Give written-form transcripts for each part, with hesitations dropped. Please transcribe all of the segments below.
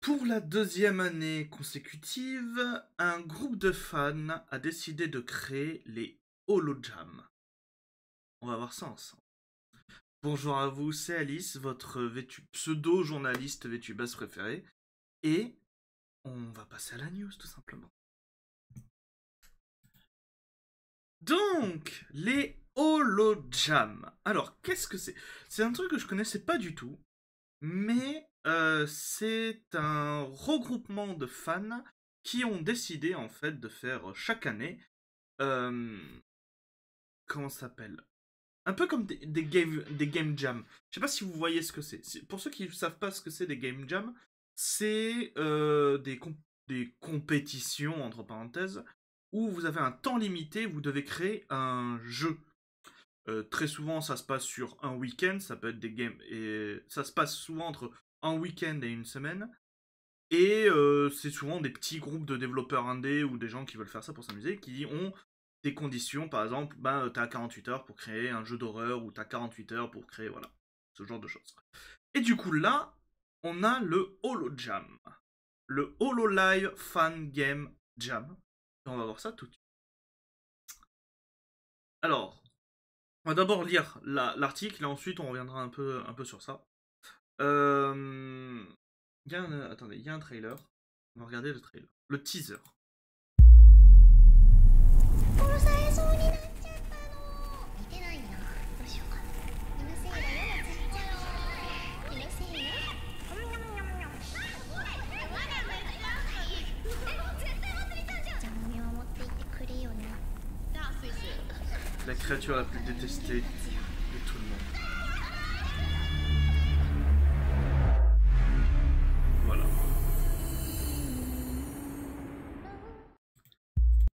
Pour la deuxième année consécutive, un groupe de fans a décidé de créer les Holojams. On va voir ça ensemble. Bonjour à vous, c'est Alice, votre pseudo-journaliste VTubers préféré. Et on va passer à la news tout simplement. Donc, les Holojams. Alors, qu'est-ce que c'est? C'est un truc que je connaissais pas du tout. Mais c'est un regroupement de fans qui ont décidé en fait de faire chaque année, euh, comment ça s'appelle? Un peu comme des game jams. Je sais pas si vous voyez ce que c'est. Pour ceux qui ne savent pas ce que c'est des game jams, c'est des compétitions, entre parenthèses, où vous avez un temps limité, vous devez créer un jeu. Très souvent, ça se passe sur un week-end, ça peut être des games, et ça se passe souvent entre un week-end et une semaine. Et c'est souvent des petits groupes de développeurs indés ou des gens qui veulent faire ça pour s'amuser, qui ont des conditions, par exemple, ben, t'as 48 heures pour créer un jeu d'horreur, ou t'as 48 heures pour créer, voilà, ce genre de choses. Et du coup, là, on a le Holojam, le Hololive Fan Game Jam. Et on va voir ça tout de suite. Alors, on va d'abord lire l'article, et ensuite on reviendra un peu sur ça. Attendez, il y a un trailer. On va regarder le trailer. Le teaser. La créature la plus détestée de tout le monde. Voilà.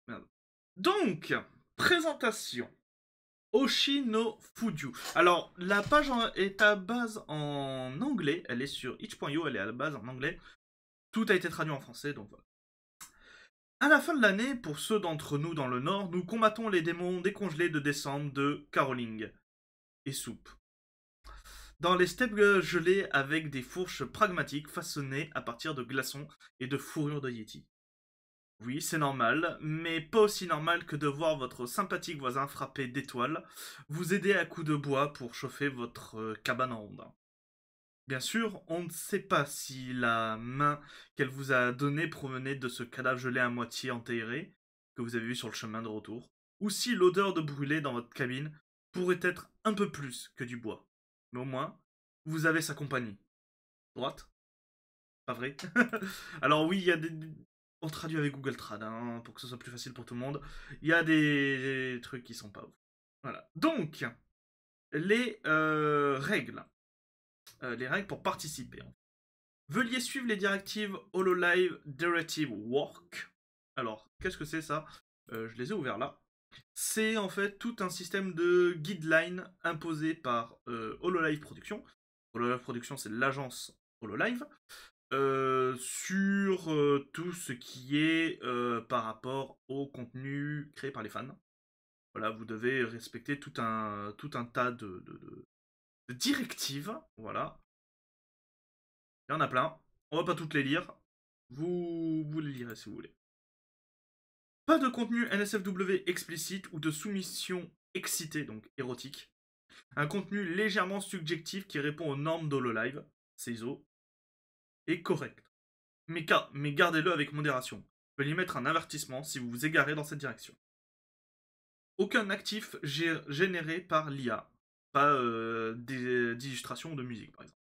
Merde. Donc, présentation. Oshi no Fuju. Alors, la page est à base en anglais. Elle est sur itch.io, elle est à la base en anglais. Tout a été traduit en français, donc voilà. À la fin de l'année, pour ceux d'entre nous dans le Nord, nous combattons les démons décongelés de décembre de Caroling et Soupe. Dans les steppes gelées avec des fourches pragmatiques façonnées à partir de glaçons et de fourrures de Yeti. Oui, c'est normal, mais pas aussi normal que de voir votre sympathique voisin frappé d'étoiles vous aider à coups de bois pour chauffer votre cabane en ronde. Bien sûr, on ne sait pas si la main qu'elle vous a donnée provenait de ce cadavre gelé à moitié enterré que vous avez vu sur le chemin de retour, ou si l'odeur de brûlé dans votre cabine pourrait être un peu plus que du bois. Mais au moins, vous avez sa compagnie. Droite? Pas vrai? Alors oui, il y a des... On traduit avec Google Trad, hein, pour que ce soit plus facile pour tout le monde. Il y a des trucs qui sont pas ouf. Voilà. Donc, les règles. Les règles pour participer. Veuillez suivre les directives HoloLive Directive Work. Alors, qu'est-ce que c'est ça? Je les ai ouverts là. C'est en fait tout un système de guidelines imposé par HoloLive Production. HoloLive Production, c'est l'agence HoloLive. Sur tout ce qui est par rapport au contenu créé par les fans. Voilà, vous devez respecter tout un tas de directives. Voilà, il y en a plein. On va pas toutes les lire. Vous les lirez si vous voulez. Pas de contenu NSFW explicite ou de soumission excitée, donc érotique. Un contenu légèrement subjectif qui répond aux normes d'HoloLive, CISO, est correct. Mais gardez-le avec modération. Veuillez mettre un avertissement si vous vous égarez dans cette direction. Aucun actif généré par l'IA. Pas d'illustration ou de musique, par exemple.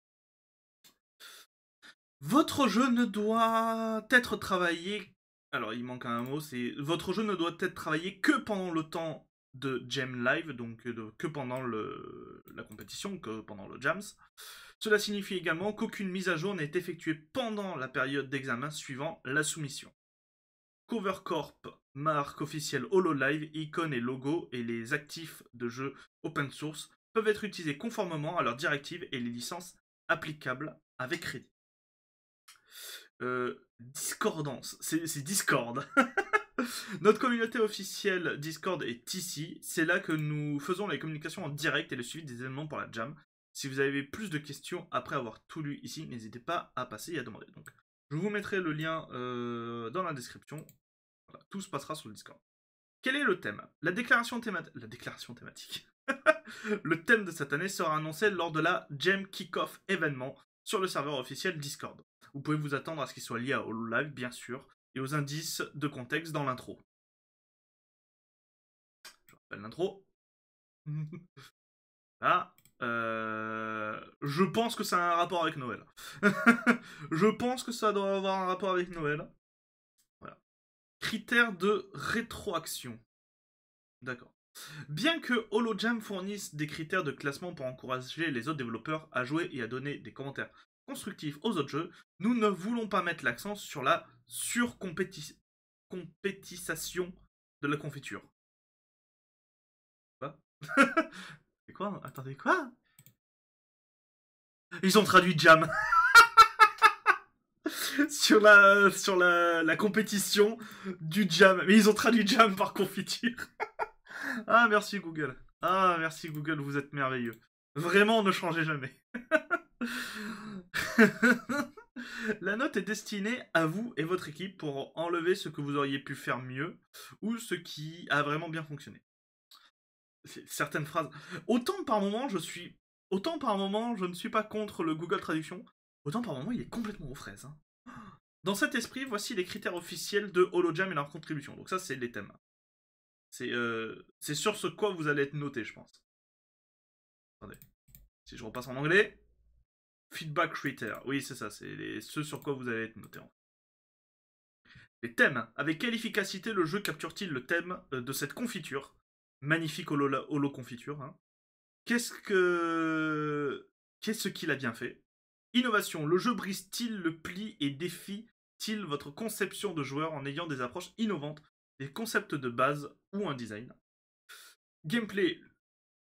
Votre jeu ne doit être travaillé... Alors, il manque un mot, c'est... Votre jeu ne doit être travaillé que pendant le temps de Jam Live, donc que pendant la compétition, que pendant le Jams. Cela signifie également qu'aucune mise à jour n'est effectuée pendant la période d'examen suivant la soumission. CoverCorp, marque officielle HoloLive, icônes et logos et les actifs de jeux open source peuvent être utilisés conformément à leurs directives et les licences applicables avec crédit. Discordance, c'est Discord. Notre communauté officielle Discord est ici. C'est là que nous faisons les communications en direct et le suivi des événements pour la jam. Si vous avez plus de questions après avoir tout lu ici, n'hésitez pas à passer et à demander. Donc, Je vous mettrai le lien dans la description. Voilà, tout se passera sur le Discord. Quel est le thème? La déclaration thématique. Le thème de cette année sera annoncé lors de la Gem Kickoff événement sur le serveur officiel Discord. Vous pouvez vous attendre à ce qu'il soit lié à HoloLive, bien sûr, et aux indices de contexte dans l'intro. Je rappelle l'intro. Là, je pense que ça a un rapport avec Noël. Je pense que ça doit avoir un rapport avec Noël. Voilà. Critères de rétroaction. D'accord. Bien que HoloJam fournisse des critères de classement pour encourager les autres développeurs à jouer et à donner des commentaires constructifs aux autres jeux, nous ne voulons pas mettre l'accent sur la surcompétition de la confiture. Quoi? C'est quoi? Attendez, quoi? Ils ont traduit Jam sur la compétition du Jam. Mais ils ont traduit Jam par confiture. Ah, merci Google. Ah, merci Google, vous êtes merveilleux. Vraiment, ne changez jamais. La note est destinée à vous et votre équipe pour enlever ce que vous auriez pu faire mieux ou ce qui a vraiment bien fonctionné. Certaines phrases. Autant par moment, je ne suis pas contre le Google Traduction. Autant par moment, il est complètement aux fraises. Hein. Dans cet esprit, voici les critères officiels de HoloJam et leur contribution. Donc ça, c'est les thèmes. C'est sur ce quoi vous allez être noté, je pense. Attendez. Si je repasse en anglais. Feedback Critter. Oui, c'est ça. C'est ce sur quoi vous allez être noté. Les thèmes. Avec quelle efficacité le jeu capture-t-il le thème de cette confiture? Magnifique holo confiture. Hein. Qu'est-ce qu'il a bien fait? Innovation. Le jeu brise-t-il le pli et défie-t-il votre conception de joueur en ayant des approches innovantes, des concepts de base ou un design? Gameplay.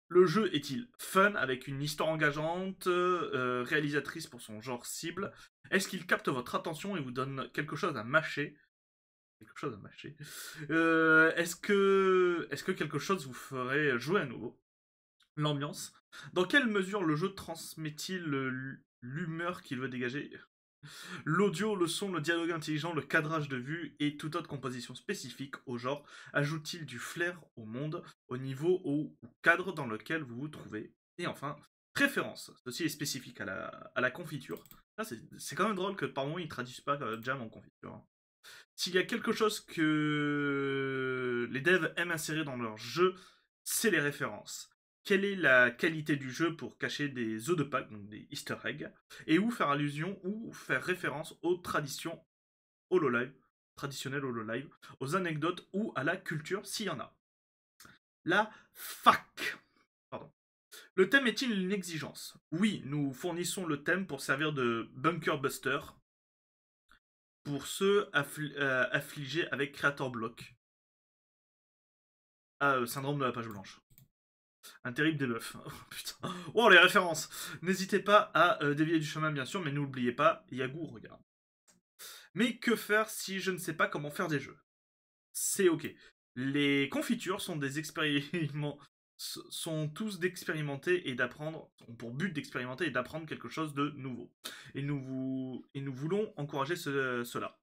Le jeu est-il fun avec une histoire engageante, réalisatrice pour son genre cible? Est-ce qu'il capte votre attention et vous donne quelque chose à mâcher? Quelque chose à mâcher. Est-ce que quelque chose vous ferait jouer à nouveau? L'ambiance. Dans quelle mesure le jeu transmet-il l'humeur qu'il veut dégager? L'audio, le son, le dialogue intelligent, le cadrage de vue et toute autre composition spécifique au genre ajoute-t-il du flair au monde, au niveau ou au cadre dans lequel vous vous trouvez? Et enfin, préférence. Ceci est spécifique à la confiture. C'est quand même drôle que par moment ils traduisent pas Jam en confiture. Hein. S'il y a quelque chose que les devs aiment insérer dans leur jeu, c'est les références. Quelle est la qualité du jeu pour cacher des œufs de Pâques, donc des easter eggs, et où faire allusion ou faire référence aux traditions HoloLive, traditionnelles HoloLive, aux anecdotes ou à la culture s'il y en a. La fac. Pardon. Le thème est-il une exigence? Oui, nous fournissons le thème pour servir de bunker buster pour ceux affligés avec Creator Block. Ah, syndrome de la page blanche. Un terrible débuff. Oh, putain. Oh, les références. N'hésitez pas à dévier du chemin, bien sûr, mais n'oubliez pas, Yagou regarde. Mais que faire si je ne sais pas comment faire des jeux? C'est ok. Les confitures sont des expériments, sont tous d'expérimenter et d'apprendre, ont pour but d'expérimenter et d'apprendre quelque chose de nouveau. Et nous voulons encourager cela.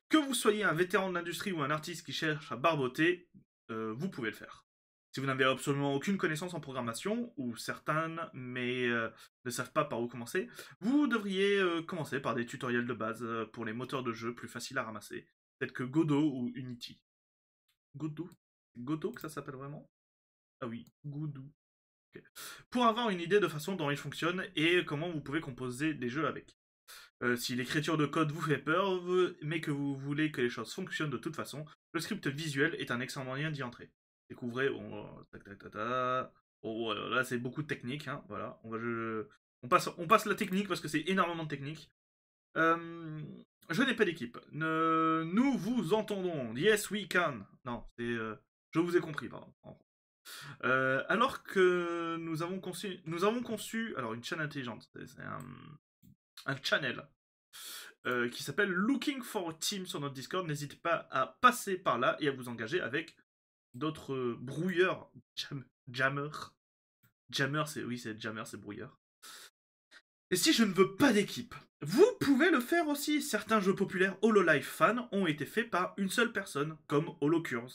Que vous soyez un vétéran de l'industrie ou un artiste qui cherche à barboter, vous pouvez le faire. Si vous n'avez absolument aucune connaissance en programmation, ou certaines, mais ne savent pas par où commencer, vous devriez commencer par des tutoriels de base pour les moteurs de jeu plus faciles à ramasser, tels que Godot ou Unity. Godot? Godot que ça s'appelle vraiment? Ah oui, Godot. Okay. Pour avoir une idée de façon dont il fonctionne et comment vous pouvez composer des jeux avec. Si l'écriture de code vous fait peur, mais que vous voulez que les choses fonctionnent de toute façon, le script visuel est un excellent moyen d'y entrer. Découvrez. Oh, là, c'est beaucoup de technique. Hein, voilà. On passe la technique parce que c'est énormément de technique. Je n'ai pas d'équipe. Nous vous entendons. Yes, we can. Non, c'est. Je vous ai compris, pardon. Alors que nous avons conçu. Alors, une chaîne intelligente. C'est un channel qui s'appelle Looking for a Team sur notre Discord. N'hésitez pas à passer par là et à vous engager avec d'autres brouilleurs, jammers. Jammer, c'est jammer, c'est brouilleur. Et si je ne veux pas d'équipe, vous pouvez le faire aussi. Certains jeux populaires Hololive Fan ont été faits par une seule personne, comme Holocures.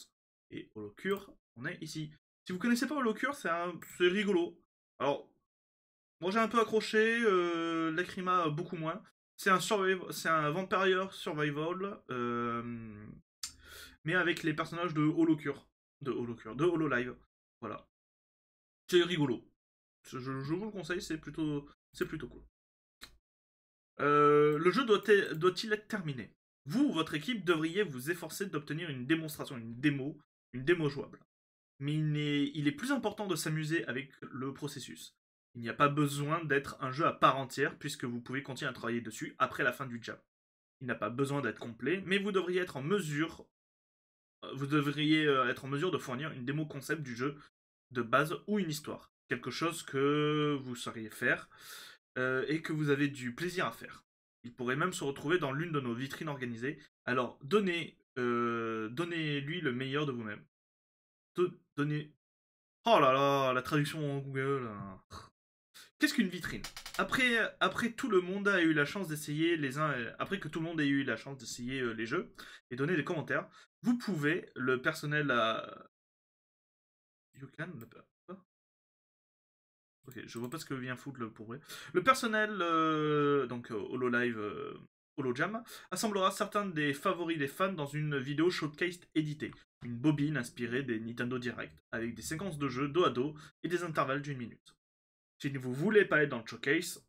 Et Holocure, on est ici. Si vous connaissez pas Holocure, c'est rigolo. Alors, moi j'ai un peu accroché, Lacrima beaucoup moins. C'est un Vampire Survival, mais avec les personnages de Holocure. De Hololive. Voilà. C'est rigolo. Je vous le conseille, c'est plutôt cool. Le jeu doit-il être terminé? Vous ou votre équipe devriez vous efforcer d'obtenir une démonstration, une démo jouable. Mais il est plus important de s'amuser avec le processus. Il n'y a pas besoin d'être un jeu à part entière puisque vous pouvez continuer à travailler dessus après la fin du jam. Il n'a pas besoin d'être complet, mais vous devriez être en mesure de fournir une démo concept du jeu de base ou une histoire. Quelque chose que vous sauriez faire et que vous avez du plaisir à faire. Il pourrait même se retrouver dans l'une de nos vitrines organisées. Alors, donnez-lui le meilleur de vous-même. Donnez... Oh là là, la traduction en Google. Qu'est-ce qu'une vitrine? Après tout le monde a eu la chance d'essayer après que tout le monde ait eu la chance d'essayer les jeux et donner des commentaires, vous pouvez, le personnel à... You can... Ok, je vois pas ce que vient foutre le pour vrai. Le personnel, donc Hololive, Holojam, assemblera certains des favoris des fans dans une vidéo showcase éditée. Une bobine inspirée des Nintendo Direct, avec des séquences de jeu dos à dos et des intervalles d'une minute. Si vous voulez pas être dans le showcase,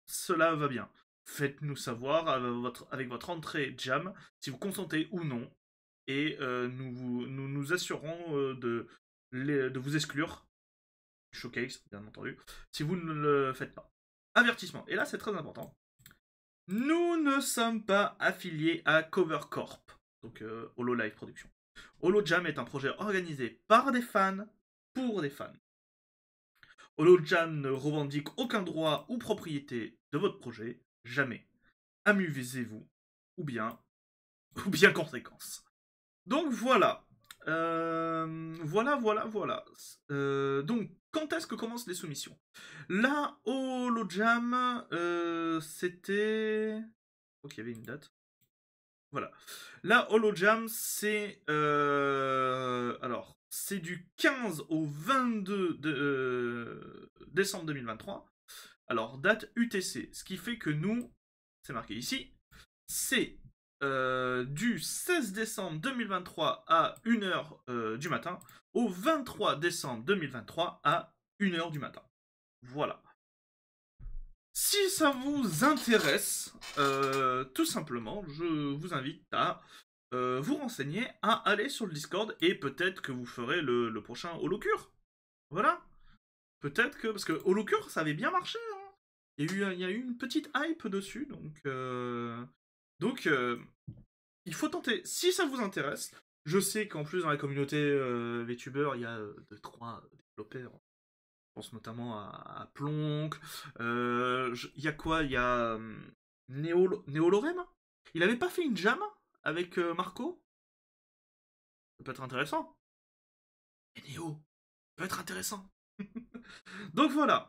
cela va bien. Faites-nous savoir avec votre entrée jam si vous consentez ou non, et nous assurerons de vous exclure showcase, bien entendu, si vous ne le faites pas. Avertissement, et là c'est très important. Nous ne sommes pas affiliés à Cover Corp, donc Hololive Production. Holojam est un projet organisé par des fans, pour des fans. Holojam ne revendique aucun droit ou propriété de votre projet, jamais. Amusez-vous, ou bien conséquence. Donc voilà. Voilà. Donc, quand est-ce que commencent les soumissions? Là, Holojam, c'était... Ok, il y avait une date. Voilà. Là, Holojam, c'est... alors, c'est du 15 au 22 décembre 2023. Alors, date UTC. Ce qui fait que nous, c'est marqué ici, c'est du 16 décembre 2023 à 1h du matin au 23 décembre 2023 à 1h du matin. Voilà. Si ça vous intéresse, tout simplement, je vous invite à vous renseigner, à aller sur le Discord et peut-être que vous ferez le prochain Holocure. Voilà. Peut-être que... Parce que Holocure, ça avait bien marché. Hein. Il y a eu une petite hype dessus, donc il faut tenter. Si ça vous intéresse, je sais qu'en plus dans la communauté VTuber, il y a 2-3 développeurs. Je pense notamment à Plonk. Il y a quoi? Il y a Néolorem. Il avait pas fait une jam avec Marco? Ça peut être intéressant. Et Néo, ça peut être intéressant. Donc voilà.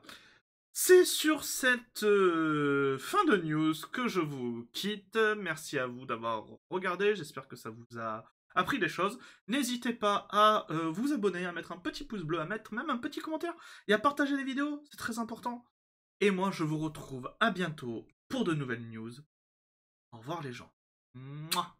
C'est sur cette fin de news que je vous quitte. Merci à vous d'avoir regardé. J'espère que ça vous a appris des choses. N'hésitez pas à vous abonner, à mettre un petit pouce bleu, à mettre même un petit commentaire et à partager les vidéos. C'est très important. Et moi, je vous retrouve à bientôt pour de nouvelles news. Au revoir les gens. Mouah.